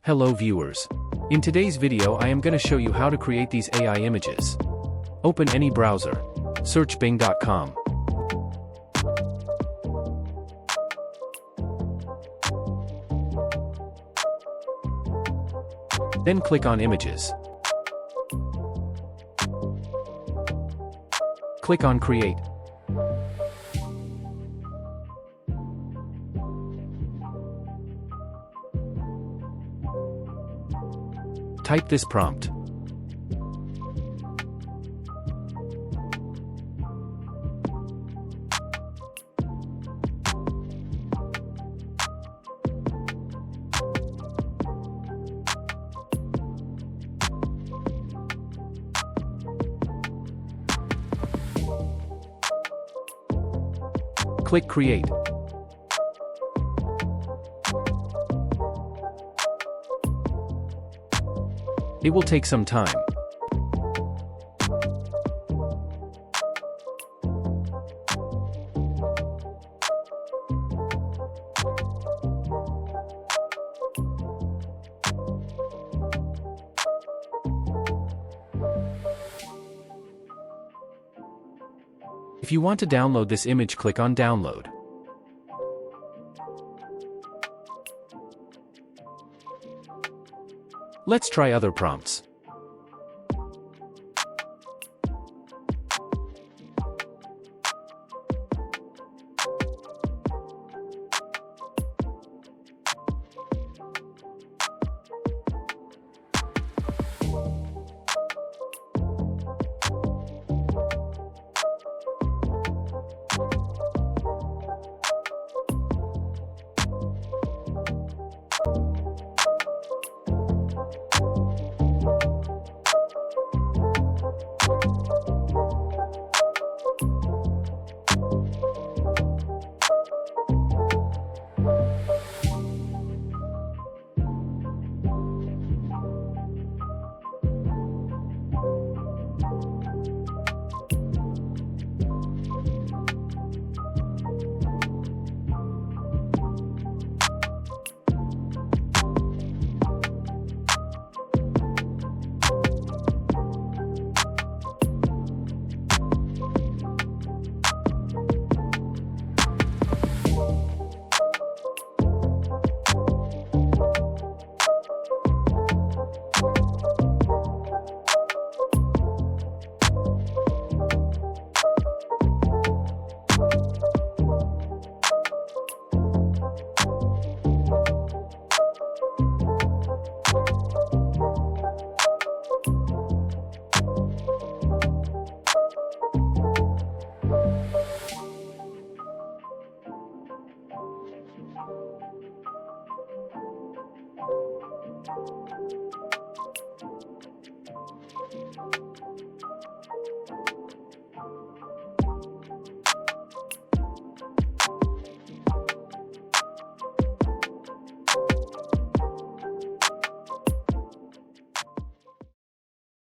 Hello viewers. In today's video I am going to show you how to create these AI images. Open any browser. Search bing.com. Then click on Images. Click on Create. Type this prompt. Click Create. It will take some time. If you want to download this image, click on Download. Let's try other prompts.